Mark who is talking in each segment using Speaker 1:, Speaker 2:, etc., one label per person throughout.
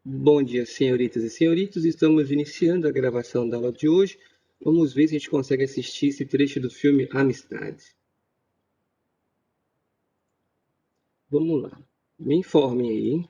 Speaker 1: Bom dia, senhoritas e senhoritos. Estamos iniciando a gravação da aula de hoje. Vamos ver se a gente consegue assistir esse trecho do filme Amistade. Vamos lá. Me informem aí, hein?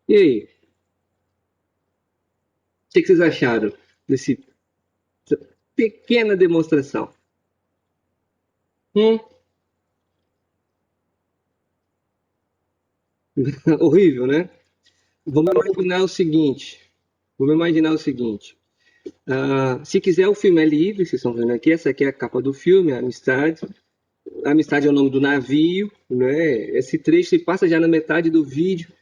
Speaker 1: E aí, o que vocês acharam dessa pequena demonstração? Hum, horrível, né? Vamos imaginar o seguinte. Vamos imaginar o seguinte. Se quiser, o filme é livre, vocês estão vendo aqui. Essa aqui é a capa do filme, a Amistade. A Amistade é o nome do navio, né? Esse trecho se passa já na metade do vídeo,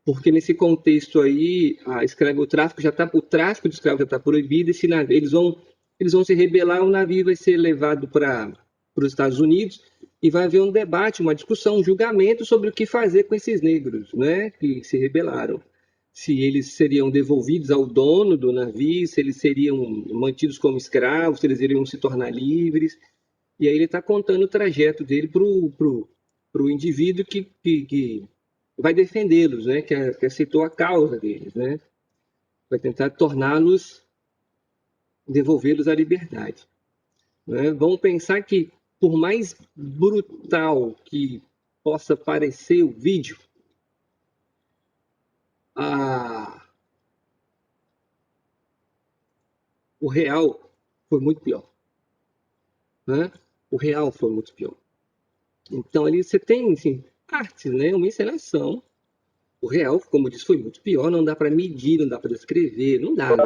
Speaker 1: porque nesse contexto aí, o tráfico já tá, o tráfico de escravos já está proibido. Esse navio, eles vão se rebelar, o navio vai ser levado para os Estados Unidos e vai haver um debate, uma discussão, um julgamento sobre o que fazer com esses negros, né, que se rebelaram. Se eles seriam devolvidos ao dono do navio, se eles seriam mantidos como escravos, se eles iriam se tornar livres. E aí ele está contando o trajeto dele pro indivíduo que vai defendê-los, né? Que aceitou a causa deles, né? Vai tentar torná-los, devolvê-los à liberdade. Né? Vamos pensar que, por mais brutal que possa parecer o vídeo, a, o real foi muito pior. Né? O real foi muito pior. Então ali você tem assim, partes, né? Uma encenação. O real, como eu disse, foi muito pior. Não dá para medir, não dá para descrever, não dá,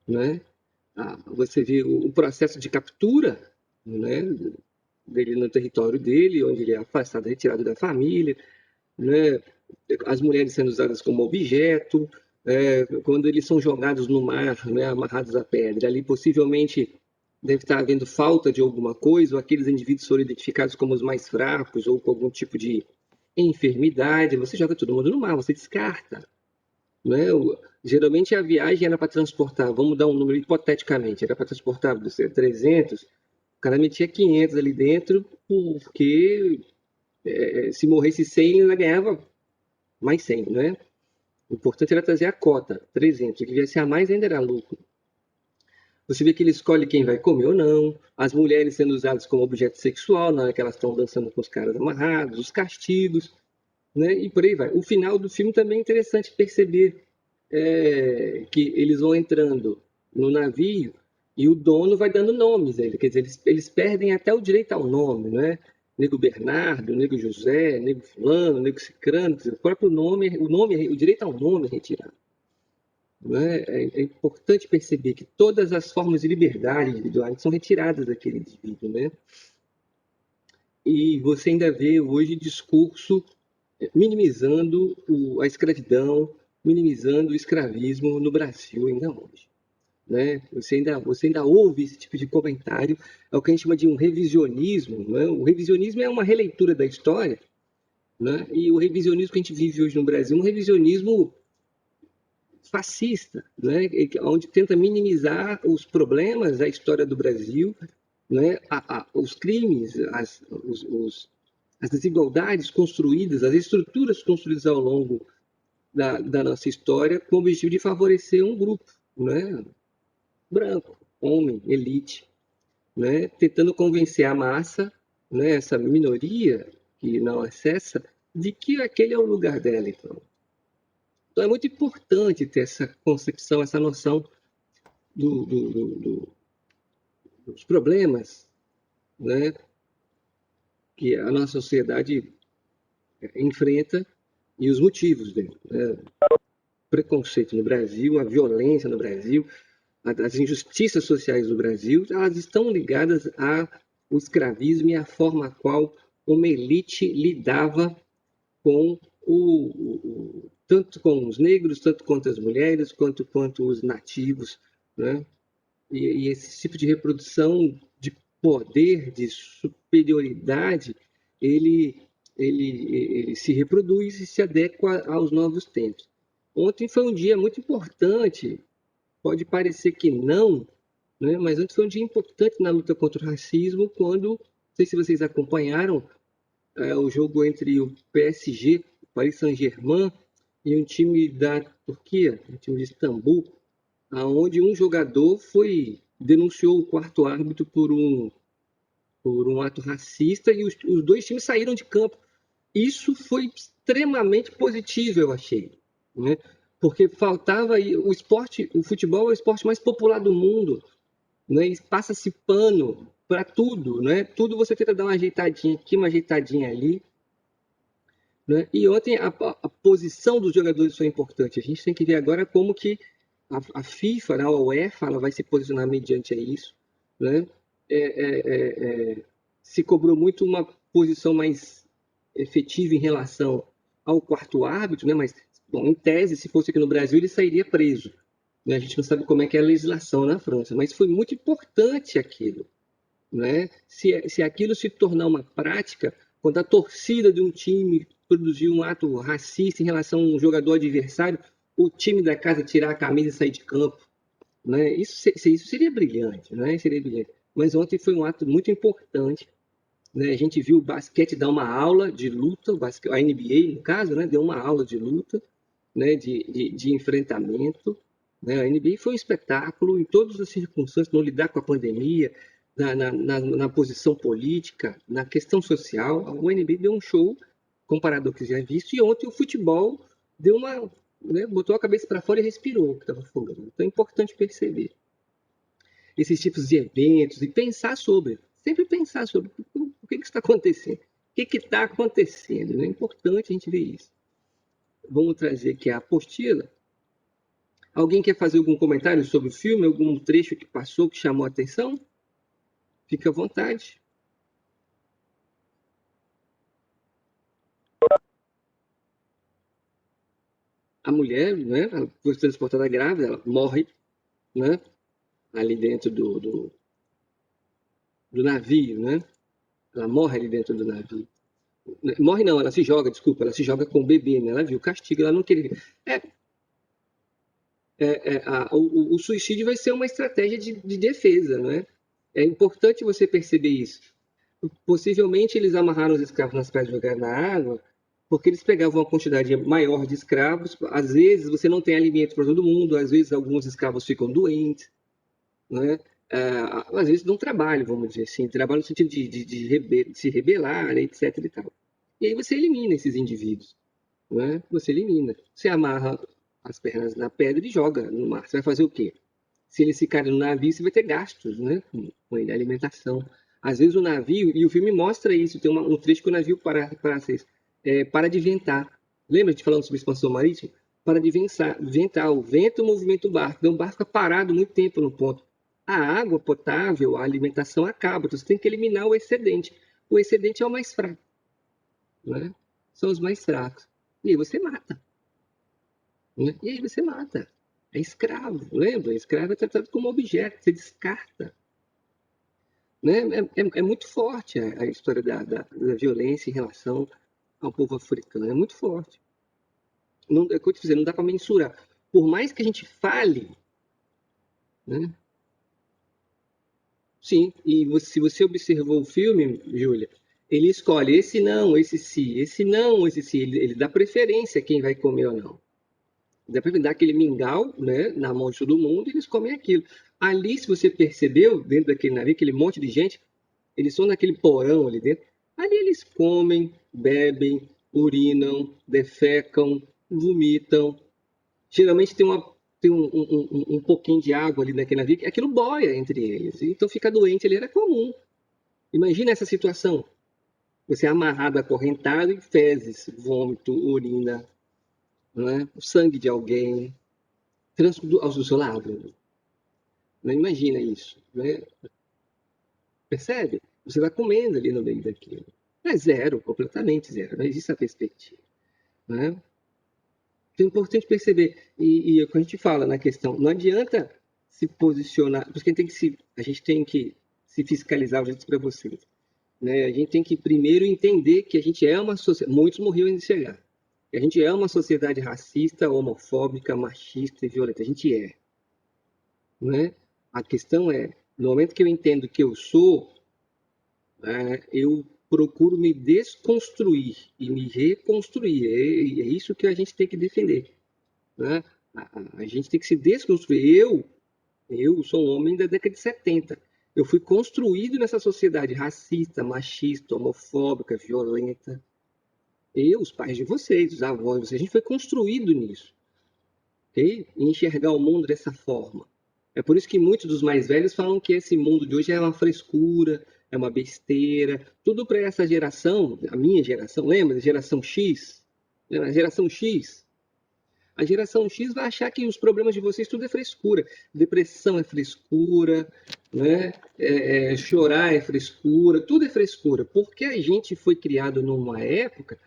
Speaker 1: né? Você vê o processo de captura. né? Dele no território dele, onde ele é afastado, retirado da família, né? As mulheres sendo usadas como objeto, quando eles são jogados no mar, né, amarrados à pedra, ali possivelmente deve estar havendo falta de alguma coisa, ou aqueles indivíduos foram identificados como os mais fracos ou com algum tipo de enfermidade, você joga todo mundo no mar, você descarta, né? Geralmente a viagem era para transportar, vamos dar um número hipoteticamente, era para transportar 300, o cara metia 500 ali dentro, porque se morresse 100, ele ainda ganhava mais 100, né? O importante era trazer a cota, 300. Se quisesse a mais, ainda era lucro. Você vê que ele escolhe quem vai comer ou não, as mulheres sendo usadas como objeto sexual, na hora que elas estão dançando com os caras amarrados, os castigos, né? E por aí vai. O final do filme também é interessante perceber que eles vão entrando no navio e o dono vai dando nomes a ele. Quer dizer, eles perdem até o direito ao nome, né? Nego Bernardo, Nego José, Nego Fulano, Nego Cicrano, o próprio nome, o direito ao nome é retirado. Né? É importante perceber que todas as formas de liberdade individuais são retiradas daquele indivíduo, né? E você ainda vê hoje discurso minimizando a escravidão, minimizando o escravismo no Brasil ainda hoje. Né? Você ainda ouve esse tipo de comentário, é o que a gente chama de um revisionismo. Né? O revisionismo é uma releitura da história, né? E o revisionismo que a gente vive hoje no Brasil é um revisionismo fascista, né? Onde tenta minimizar os problemas da história do Brasil, né? Os crimes, as desigualdades construídas, as estruturas construídas ao longo da nossa história com o objetivo de favorecer um grupo, né? Branco, homem, elite, né? Tentando convencer a massa, né? Essa minoria que não acessa, de que aquele é o lugar dela, então. Então é muito importante ter essa concepção, essa noção do, do, do, dos problemas, né? Que a nossa sociedade enfrenta e os motivos dele. Né? O preconceito no Brasil, a violência no Brasil, as injustiças sociais do Brasil, elas estão ligadas ao escravismo e à forma a qual uma elite lidava com tanto com os negros, tanto quanto as mulheres, quanto os nativos, né? E esse tipo de reprodução de poder, de superioridade, ele, ele se reproduz e se adequa aos novos tempos. Ontem foi um dia muito importante, pode parecer que não, né? Mas ontem foi um dia importante na luta contra o racismo, quando, não sei se vocês acompanharam, o jogo entre o PSG, o Paris Saint-Germain, e um time da Turquia, um time de Istambul, aonde um jogador denunciou o quarto árbitro por um ato racista e os dois times saíram de campo. Isso foi extremamente positivo, eu achei, né? Porque faltava o esporte, o futebol é o esporte mais popular do mundo, né? E passa-se pano para tudo, né? Tudo você tenta dar uma ajeitadinha aqui, uma ajeitadinha ali, né? E ontem a posição dos jogadores foi importante. A gente tem que ver agora como que a FIFA, né, a UEFA, ela vai se posicionar mediante a isso, né? É, é, se cobrou muito uma posição mais efetiva em relação ao quarto árbitro, né? Mas, bom, em tese, se fosse aqui no Brasil, ele sairia preso. Né? A gente não sabe como é que é a legislação na França, mas foi muito importante aquilo, né? Se aquilo se tornar uma prática, quando a torcida de um time produzir um ato racista em relação a um jogador adversário, o time da casa tirar a camisa e sair de campo, né? Isso seria brilhante, né? Seria brilhante. Mas ontem foi um ato muito importante, né? A gente viu o basquete dar uma aula de luta, a NBA, no caso, né? Deu uma aula de luta, né? De enfrentamento. Né? A NBA foi um espetáculo em todas as circunstâncias, no lidar com a pandemia, na posição política, na questão social. A NBA deu um show comparado ao que já visto, e ontem o futebol deu uma, né? Botou a cabeça para fora e respirou o que estava afogando. Então é importante perceber esses tipos de eventos e pensar sobre, sempre pensar sobre o que está acontecendo. O que está acontecendo? Né? É importante a gente ver isso. Vamos trazer aqui a apostila. Alguém quer fazer algum comentário sobre o filme? Algum trecho que passou, que chamou a atenção? Fica à vontade. A mulher, né, ela foi transportada grávida, ela morre, né, ali dentro do navio, né? Ela morre ali dentro do navio. Morre não, ela se joga, desculpa, ela se joga com o bebê, né? Ela viu o castigo, ela não queria. É, o suicídio vai ser uma estratégia de defesa, não é? É importante você perceber isso. Possivelmente eles amarraram os escravos nas pedras e jogaram na água, porque eles pegavam uma quantidade maior de escravos. Às vezes você não tem alimento para todo mundo, às vezes alguns escravos ficam doentes, né? Às vezes não trabalham, vamos dizer assim, trabalham no sentido de se rebelar, etc. E tal. E aí você elimina esses indivíduos, né? Você elimina. Você amarra as pernas na pedra e joga no mar. Você vai fazer o quê? Se eles ficarem no navio, você vai ter gastos, né? Com ele, alimentação. Às vezes o navio, e o filme mostra isso, tem um trecho que o navio para de ventar. Lembra de falando sobre expansão marítima? Para de ventar, o vento movimenta o barco. Então o barco fica parado muito tempo no ponto. A água potável, a alimentação acaba, então você tem que eliminar o excedente. O excedente é o mais fraco, né? São os mais fracos. E aí você mata, né? E aí você mata. É escravo, lembra? Escravo é tratado como objeto, você descarta. Né? É muito forte a história da violência em relação ao povo africano, é muito forte. Não, é o que eu te dizer, não dá para mensurar. Por mais que a gente fale, né? Sim, e se você observou o filme, Júlia, ele escolhe esse não, esse sim, esse não, esse sim. Ele dá preferência a quem vai comer ou não. Dá para dar aquele mingau, né, na mão de todo mundo e eles comem aquilo. Ali, se você percebeu, dentro daquele navio, aquele monte de gente, eles estão naquele porão ali dentro. Ali eles comem, bebem, urinam, defecam, vomitam. Geralmente tem um pouquinho de água ali naquele navio, aquilo boia entre eles. Então ficar doente ali era comum. Imagina essa situação. Você é amarrado, acorrentado e fezes, vômito, urina, né? O sangue de alguém, trânsito ao seu lado. Não imagina isso, né? Percebe? Você vai comendo ali no meio daquilo. É zero, completamente zero. Não existe essa perspectiva, né? Então é importante perceber. E é o que a gente fala na questão, não adianta se posicionar, porque a gente tem que se fiscalizar, eu já disse para vocês. Né? A gente tem que primeiro entender que a gente é uma sociedade, muitos morriam antes de chegar. A gente é uma sociedade racista, homofóbica, machista e violenta. A gente é. Né? A questão é, no momento que eu entendo que eu sou, eu procuro me desconstruir e me reconstruir. É isso que a gente tem que defender. Né? A gente tem que se desconstruir. Eu sou um homem da década de 70. Eu fui construído nessa sociedade racista, machista, homofóbica, violenta. Eu, os pais de vocês, os avós de vocês, a gente foi construído nisso. Okay? E enxergar o mundo dessa forma. É por isso que muitos dos mais velhos falam que esse mundo de hoje é uma frescura, é uma besteira. Tudo para essa geração, a minha geração, lembra da geração X? Lembra? A geração X. A geração X vai achar que os problemas de vocês tudo é frescura. Depressão é frescura, né? Chorar é frescura, tudo é frescura. Porque a gente foi criado numa época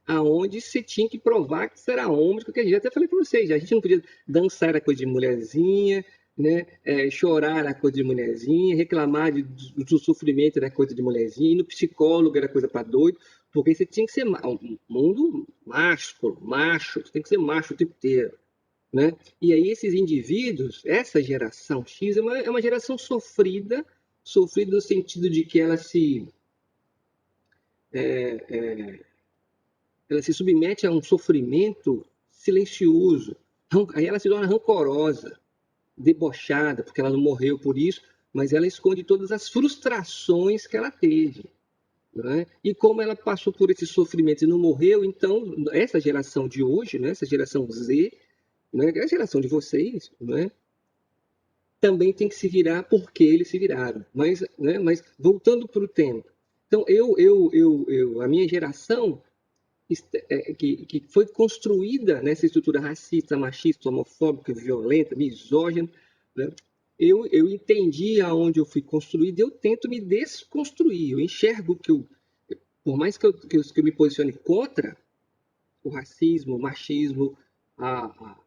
Speaker 1: aonde você tinha que provar que você era homem, porque eu já até falei para vocês, a gente não podia dançar era coisa de mulherzinha, né? Chorar era coisa de mulherzinha, reclamar do sofrimento era coisa de mulherzinha, ir no psicólogo era coisa para doido, porque você tinha que ser um mundo macho, você tem que ser macho o tempo inteiro. Né? E aí esses indivíduos, essa geração X é uma geração sofrida no sentido de que ela se submete a um sofrimento silencioso. Aí ela se torna rancorosa, debochada, porque ela não morreu por isso, mas ela esconde todas as frustrações que ela teve. Né? E como ela passou por esse sofrimento e não morreu, então essa geração de hoje, né, essa geração Z, né, é a geração de vocês, né, também tem que se virar porque eles se viraram. Mas voltando para o tema. Então, a minha geração que foi construída nessa estrutura racista, machista, homofóbica, violenta, misógina, né? eu entendi aonde eu fui construído, eu tento me desconstruir. Eu enxergo que por mais que eu me posicione contra o racismo, o machismo, a, a,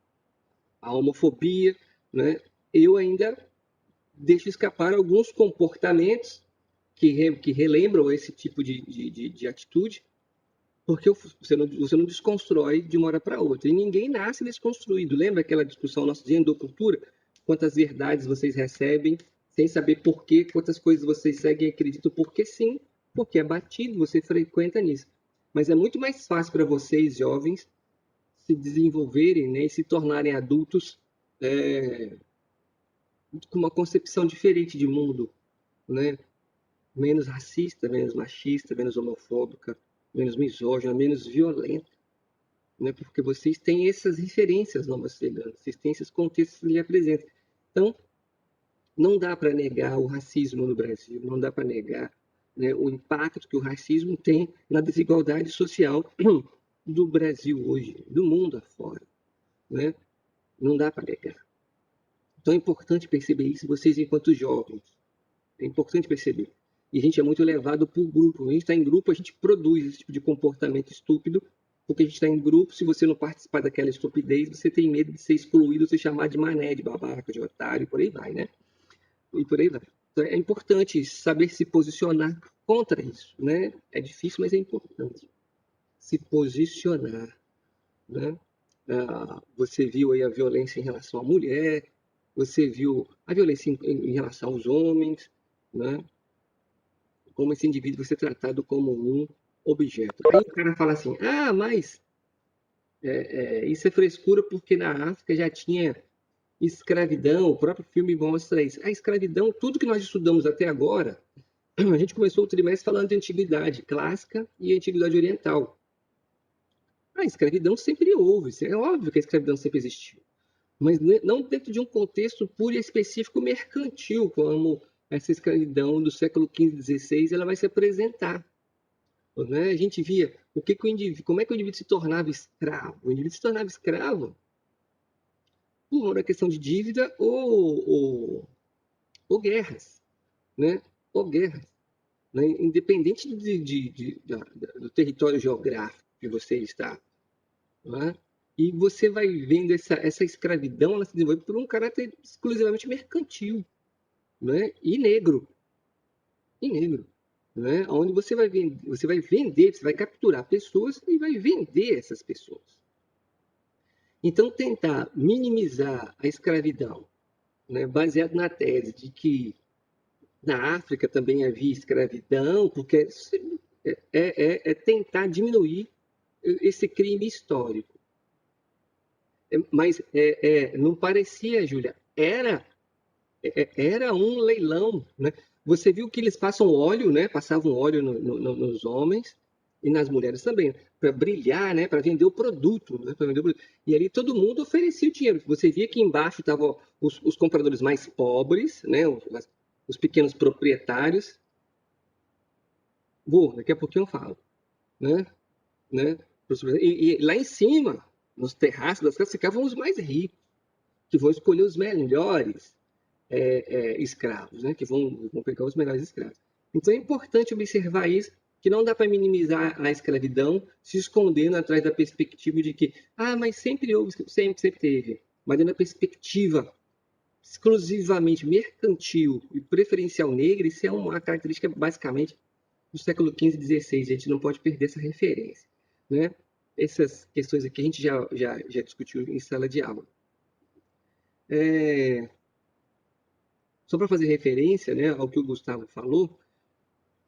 Speaker 1: a homofobia, né, eu ainda deixo escapar alguns comportamentos que relembram esse tipo de atitude, porque você não desconstrói de uma hora para outra. E ninguém nasce desconstruído. Lembra aquela discussão nossa de endocultura? Quantas verdades vocês recebem sem saber por quê, quantas coisas vocês seguem e acreditam porque sim, porque é batido, você frequenta nisso. Mas é muito mais fácil para vocês, jovens, se desenvolverem, né, e se tornarem adultos é, com uma concepção diferente de mundo, né? Menos racista, menos machista, menos homofóbica, menos misógina, menos violenta, né? Porque vocês têm essas referências novas-zelandas, vocês têm esses contextos que lhe apresentam. Então, não dá para negar o racismo no Brasil, não dá para negar, né, o impacto que o racismo tem na desigualdade social do Brasil hoje, do mundo afora, né? Não dá para negar. Então é importante perceber isso, vocês enquanto jovens. É importante perceber. E a gente é muito levado por grupo. Quando a gente está em grupo, a gente produz esse tipo de comportamento estúpido, porque a gente está em grupo. Se você não participar daquela estupidez, você tem medo de ser excluído, ser chamado de mané, de babaca, de otário, e por aí vai, né? E por aí vai. Então é importante saber se posicionar contra isso, né? É difícil, mas é importante se posicionar, né? Você viu aí a violência em relação à mulher, você viu a violência em relação aos homens, né? Como esse indivíduo vai ser tratado como um objeto. Aí o cara fala assim, ah, mas isso é frescura porque na África já tinha escravidão, o próprio filme mostra isso. A escravidão, tudo que nós estudamos até agora, a gente começou o trimestre falando de antiguidade clássica e antiguidade oriental. A escravidão sempre houve, é óbvio que a escravidão sempre existiu, mas não dentro de um contexto puro e específico mercantil, como essa escravidão do século XV, XVI, ela vai se apresentar. Né? A gente via como é que o indivíduo se tornava escravo. O indivíduo se tornava escravo por uma questão de dívida ou guerras, né? Ou guerras, né? Independente do território geográfico que você está, né? E você vai vendo essa escravidão, ela se desenvolve por um caráter exclusivamente mercantil, né? E negro, né? Onde você vai vender, você vai capturar pessoas e vai vender essas pessoas. Então, tentar minimizar a escravidão, né, baseado na tese de que na África também havia escravidão, porque é tentar diminuir esse crime histórico. Mas não parecia, Júlia, era um leilão, né? Você viu que eles passam óleo, né? Passavam óleo nos homens e nas mulheres também, para brilhar, né? Para vender o produto, né? Vender o produto. E ali todo mundo oferecia o dinheiro. Você via que embaixo estavam os compradores mais pobres, né? Os pequenos proprietários. Daqui a pouquinho eu falo, né? Né? E lá em cima, nos terraços das casas, ficavam os mais ricos, que vão escolher os melhores escravos, né? Que vão pegar os melhores escravos. Então é importante observar isso, que não dá para minimizar a escravidão se escondendo atrás da perspectiva de que, mas sempre houve, sempre teve. Mas dentro da perspectiva exclusivamente mercantil e preferencial negra, isso é uma característica basicamente do século XV e XVI. A gente não pode perder essa referência, né? Essas questões aqui a gente já discutiu em sala de aula. Só para fazer referência, né, ao que o Gustavo falou,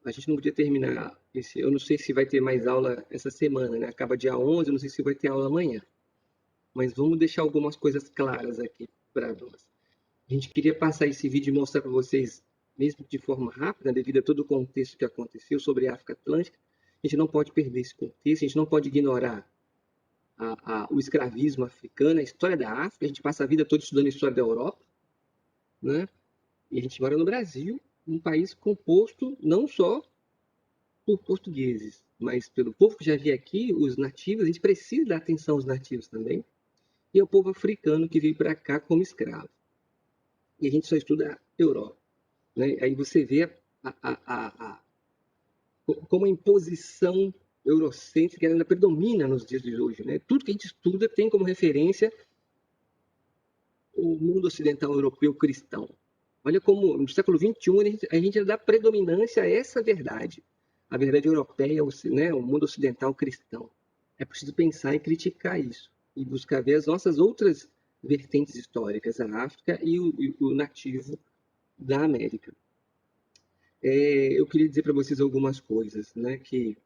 Speaker 1: a gente não podia terminar eu não sei se vai ter mais aula essa semana, né? Acaba dia 11, eu não sei se vai ter aula amanhã. Mas vamos deixar algumas coisas claras aqui para nós. A gente queria passar esse vídeo e mostrar para vocês, mesmo de forma rápida, devido a todo o contexto que aconteceu sobre a África Atlântica. A gente não pode perder esse contexto, a gente não pode ignorar o escravismo africano, a história da África. A gente passa a vida toda estudando a história da Europa, né? E a gente mora no Brasil, um país composto não só por portugueses, mas pelo povo que já havia aqui, os nativos. A gente precisa dar atenção aos nativos também, e ao povo africano que veio para cá como escravo. e a gente só estuda a Europa, né? Aí você vê como a imposição eurocêntrica ainda predomina nos dias de hoje, né? Tudo que a gente estuda tem como referência o mundo ocidental europeu cristão. Olha como no século XXI a gente dá predominância a essa verdade, a verdade europeia, né, o mundo ocidental cristão. É preciso pensar e criticar isso e buscar ver as nossas outras vertentes históricas, a África e o nativo da América. Eu queria dizer para vocês algumas coisas, né, que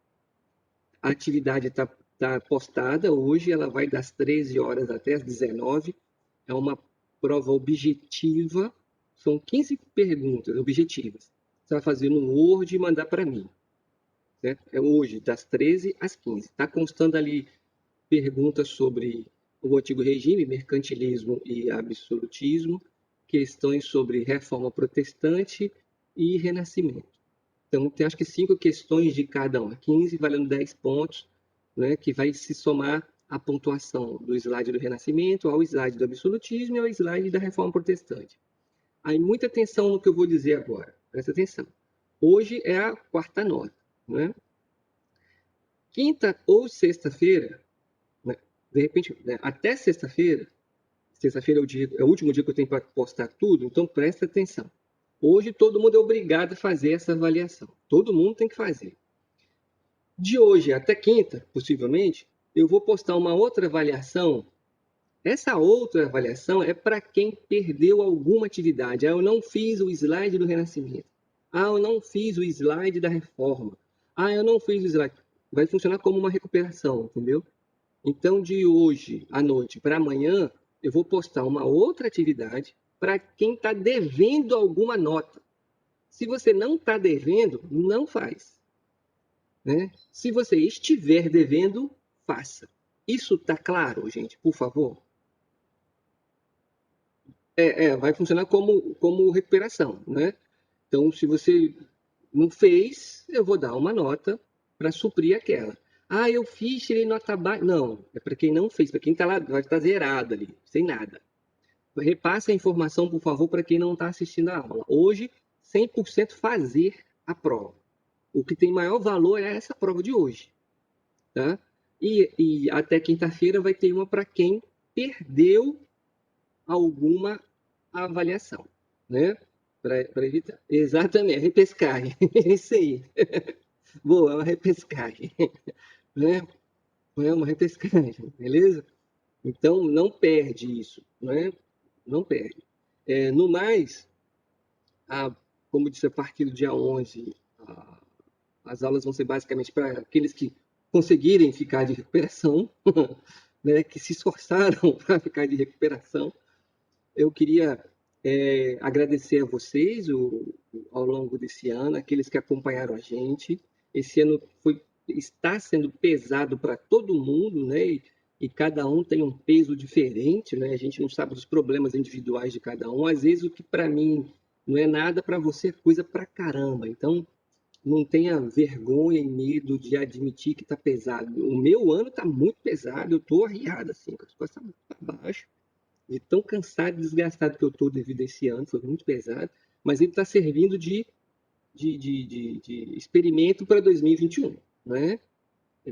Speaker 1: a atividade está postada hoje, ela vai das 13 horas até as 19. É uma prova objetiva, são 15 perguntas objetivas. Você vai fazer no Word e mandar para mim. Certo? É hoje, das 13 às 15. Está constando ali perguntas sobre o antigo regime, mercantilismo e absolutismo, questões sobre reforma protestante e renascimento. Então, tem acho que 5 questões de cada uma, 15 valendo 10 pontos, né, que vai se somar a pontuação do slide do Renascimento ao slide do absolutismo e ao slide da Reforma Protestante. Aí, muita atenção no que eu vou dizer agora. Presta atenção. Hoje é a quarta nota. Né? Quinta ou sexta-feira, né, de repente, né, até sexta-feira, sexta-feira é o último dia que eu tenho para postar tudo, então presta atenção. Hoje todo mundo é obrigado a fazer essa avaliação. Todo mundo tem que fazer. De hoje até quinta, possivelmente, eu vou postar uma outra avaliação. Essa outra avaliação é para quem perdeu alguma atividade. Ah, eu não fiz o slide do Renascimento. Ah, eu não fiz o slide da Reforma. Ah, eu não fiz o slide. Vai funcionar como uma recuperação, entendeu? Então, de hoje à noite para amanhã, eu vou postar uma outra atividade para quem está devendo alguma nota. Se você não está devendo, não faz. Né? Se você estiver devendo, faça. Isso está claro, gente? Por favor. Vai funcionar como recuperação, né? Então, se você não fez, eu vou dar uma nota para suprir aquela. Ah, eu fiz, tirei nota baixa. Não, é para quem não fez, para quem está lá, vai estar zerado ali, sem nada. Repasse a informação, por favor, para quem não está assistindo a aula. Hoje, 100% fazer a prova. O que tem maior valor é essa prova de hoje. Tá? E até quinta-feira vai ter uma para quem perdeu alguma avaliação, né? Para evitar. Exatamente, repescagem. Isso aí. Boa, é uma repescagem. Né? É uma repescagem, beleza? Então, não perde isso, né? Não perde. No mais, como disse, a partir do dia 11, as aulas vão ser basicamente para aqueles que conseguirem ficar de recuperação, né? Que se esforçaram para ficar de recuperação. Eu queria agradecer a vocês ao longo desse ano, aqueles que acompanharam a gente. Esse ano está sendo pesado para todo mundo, né? E cada um tem um peso diferente, né? A gente não sabe dos problemas individuais de cada um. Às vezes o que para mim não é nada, para você é coisa para caramba. Então, não tenha vergonha e medo de admitir que está pesado. O meu ano está muito pesado, eu estou arriado, assim, com as coisas para baixo de tão cansado e desgastado que eu estou devido a esse ano, foi muito pesado, mas ele está servindo de experimento para 2021, né?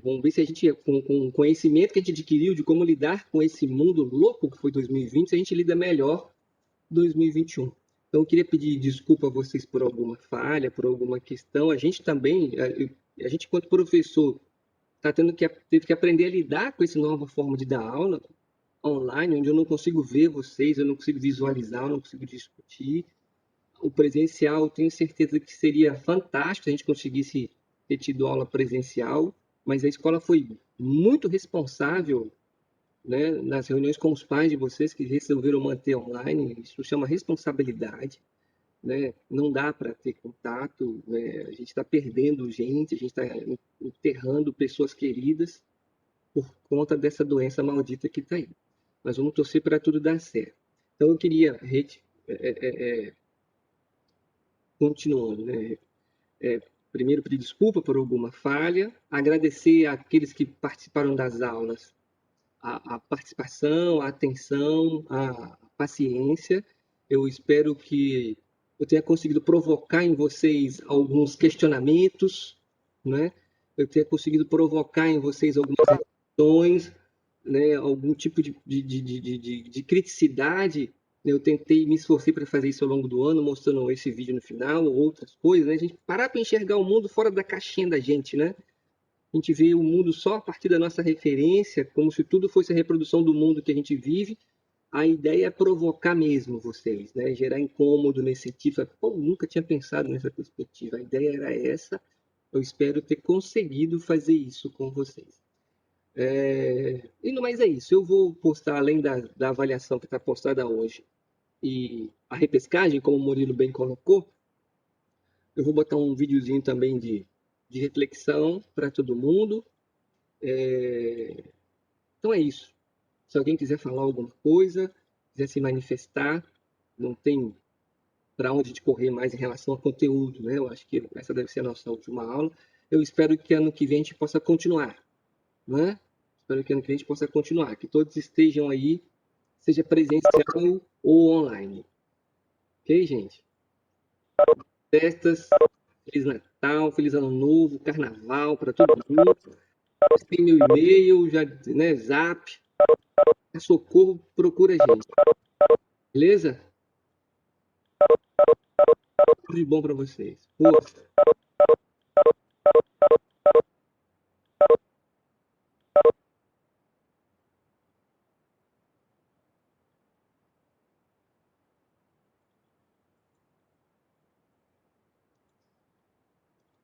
Speaker 1: Vamos ver se a gente, com o conhecimento que a gente adquiriu de como lidar com esse mundo louco que foi 2020, se a gente lida melhor 2021. Então, eu queria pedir desculpa a vocês por alguma falha, por alguma questão. A gente também, a gente, enquanto professor, teve que aprender a lidar com essa nova forma de dar aula, online, onde eu não consigo ver vocês, eu não consigo visualizar, eu não consigo discutir. O presencial, tenho certeza que seria fantástico se a gente conseguisse ter tido aula presencial, mas a escola foi muito responsável, né, nas reuniões com os pais de vocês que resolveram manter online. Isso chama responsabilidade. Né? Não dá para ter contato, né? A gente está perdendo gente, a gente está enterrando pessoas queridas por conta dessa doença maldita que está aí. Mas vamos torcer para tudo dar certo. Então eu queria, continuando, né? Primeiro pedir desculpa por alguma falha, agradecer àqueles que participaram das aulas a participação, a atenção, a paciência Eu espero que eu tenha conseguido provocar em vocês alguns questionamentos, né? Eu tenha conseguido provocar em vocês algumas reflexões, né? Algum tipo de criticidade. Eu tentei, me esforcei para fazer isso ao longo do ano, mostrando esse vídeo no final, ou outras coisas, né? A gente parar para enxergar o mundo fora da caixinha da gente, né? A gente vê o mundo só a partir da nossa referência, como se tudo fosse a reprodução do mundo que a gente vive. A ideia é provocar mesmo vocês, né? Gerar incômodo nesse sentido. Pô, nunca tinha pensado nessa perspectiva. A ideia era essa. Eu espero ter conseguido fazer isso com vocês. E no mais é isso. Eu vou postar, além da avaliação que está postada hoje e a repescagem, como o Murilo bem colocou, eu vou botar um videozinho também de reflexão para todo mundo. Então é isso. Se alguém quiser falar alguma coisa, quiser se manifestar, não tem para onde a gente correr mais em relação ao conteúdo, né? Eu acho que essa deve ser a nossa última aula. Eu espero que ano que vem a gente possa continuar, né? Espero que ano que vem a gente possa continuar, que todos estejam aí, seja presencial ou online. Ok, gente? Festas, Feliz Natal, Feliz Ano Novo, Carnaval para todo mundo. Vocês têm meu e-mail, já, né? Zap. Socorro, procura a gente. Beleza? Tudo de bom para vocês. Força.